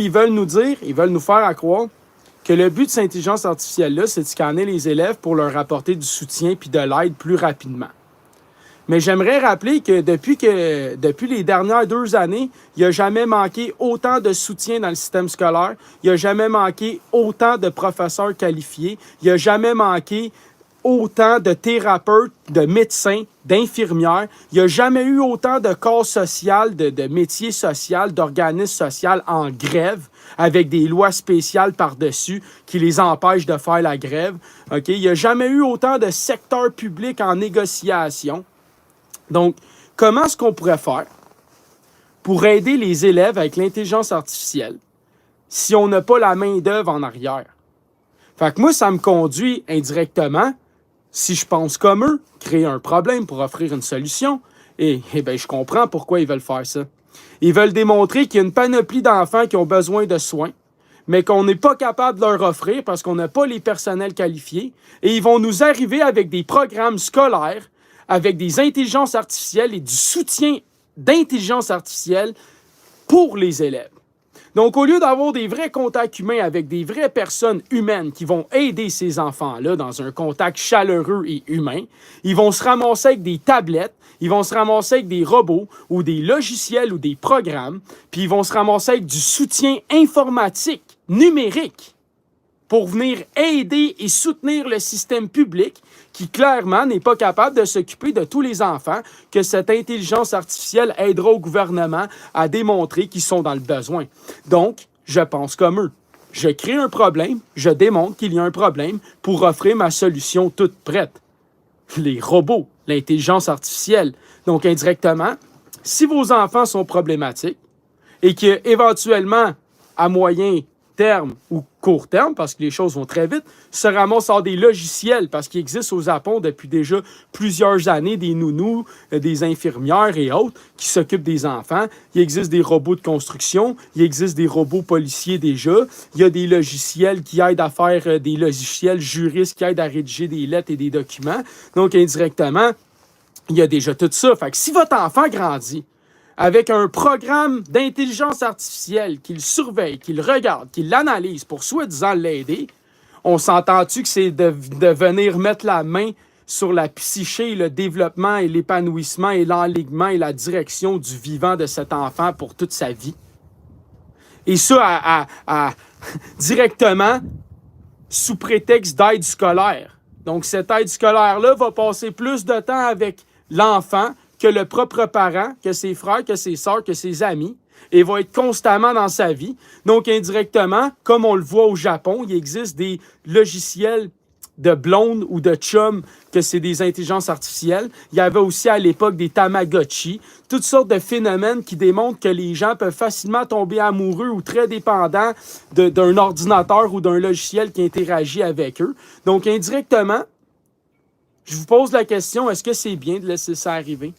Ils veulent nous dire, ils veulent nous faire à croire que le but de cette intelligence artificielle-là, c'est de scanner les élèves pour leur apporter du soutien puis de l'aide plus rapidement. Mais j'aimerais rappeler que depuis les dernières 2 années, il n'y a jamais manqué autant de soutien dans le système scolaire, il n'y a jamais manqué autant de professeurs qualifiés, il n'y a jamais manqué autant de thérapeutes, de médecins, d'infirmières. Il n'y a jamais eu autant de corps social, de métiers sociaux, d'organismes sociaux en grève, avec des lois spéciales par-dessus qui les empêchent de faire la grève. Okay? Il n'y a jamais eu autant de secteurs publics en négociation. Donc, comment est-ce qu'on pourrait faire pour aider les élèves avec l'intelligence artificielle si on n'a pas la main-d'œuvre en arrière? Fait que moi, ça me conduit indirectement, si je pense comme eux, créer un problème pour offrir une solution. Et bien, je comprends pourquoi ils veulent faire ça. Ils veulent démontrer qu'il y a une panoplie d'enfants qui ont besoin de soins, mais qu'on n'est pas capable de leur offrir parce qu'on n'a pas les personnels qualifiés. Et ils vont nous arriver avec des programmes scolaires avec des intelligences artificielles et du soutien d'intelligence artificielle pour les élèves. Donc, au lieu d'avoir des vrais contacts humains avec des vraies personnes humaines qui vont aider ces enfants-là dans un contact chaleureux et humain, ils vont se ramasser avec des tablettes, ils vont se ramasser avec des robots ou des logiciels ou des programmes, puis ils vont se ramasser avec du soutien informatique, numérique, pour venir aider et soutenir le système public qui, clairement, n'est pas capable de s'occuper de tous les enfants que cette intelligence artificielle aidera au gouvernement à démontrer qu'ils sont dans le besoin. Donc, je pense comme eux. Je crée un problème, je démontre qu'il y a un problème pour offrir ma solution toute prête. Les robots, l'intelligence artificielle. Donc, indirectement, si vos enfants sont problématiques et qu'éventuellement, à moyen terme ou court terme, parce que les choses vont très vite, se ramassent hors des logiciels, parce qu'il existe au Japon depuis déjà plusieurs années des nounous, des infirmières et autres qui s'occupent des enfants. Il existe des robots de construction, il existe des robots policiers déjà, il y a des logiciels qui aident à faire des logiciels juristes qui aident à rédiger des lettres et des documents. Donc, indirectement, il y a déjà tout ça. Fait que si votre enfant grandit avec un programme d'intelligence artificielle qui le surveille, qui le regarde, qui l'analyse pour soi-disant l'aider, on s'entend-tu que c'est de venir mettre la main sur la psyché, le développement et l'épanouissement et l'enlignement et la direction du vivant de cet enfant pour toute sa vie? Et ça directement sous prétexte d'aide scolaire. Donc, cette aide scolaire-là va passer plus de temps avec l'enfant que le propre parent, que ses frères, que ses sœurs, que ses amis, et va être constamment dans sa vie. Donc, indirectement, comme on le voit au Japon, il existe des logiciels de blondes ou de chums que c'est des intelligences artificielles. Il y avait aussi à l'époque des Tamagotchi, toutes sortes de phénomènes qui démontrent que les gens peuvent facilement tomber amoureux ou très dépendants d'un ordinateur ou d'un logiciel qui interagit avec eux. Donc, indirectement, je vous pose la question, est-ce que c'est bien de laisser ça arriver?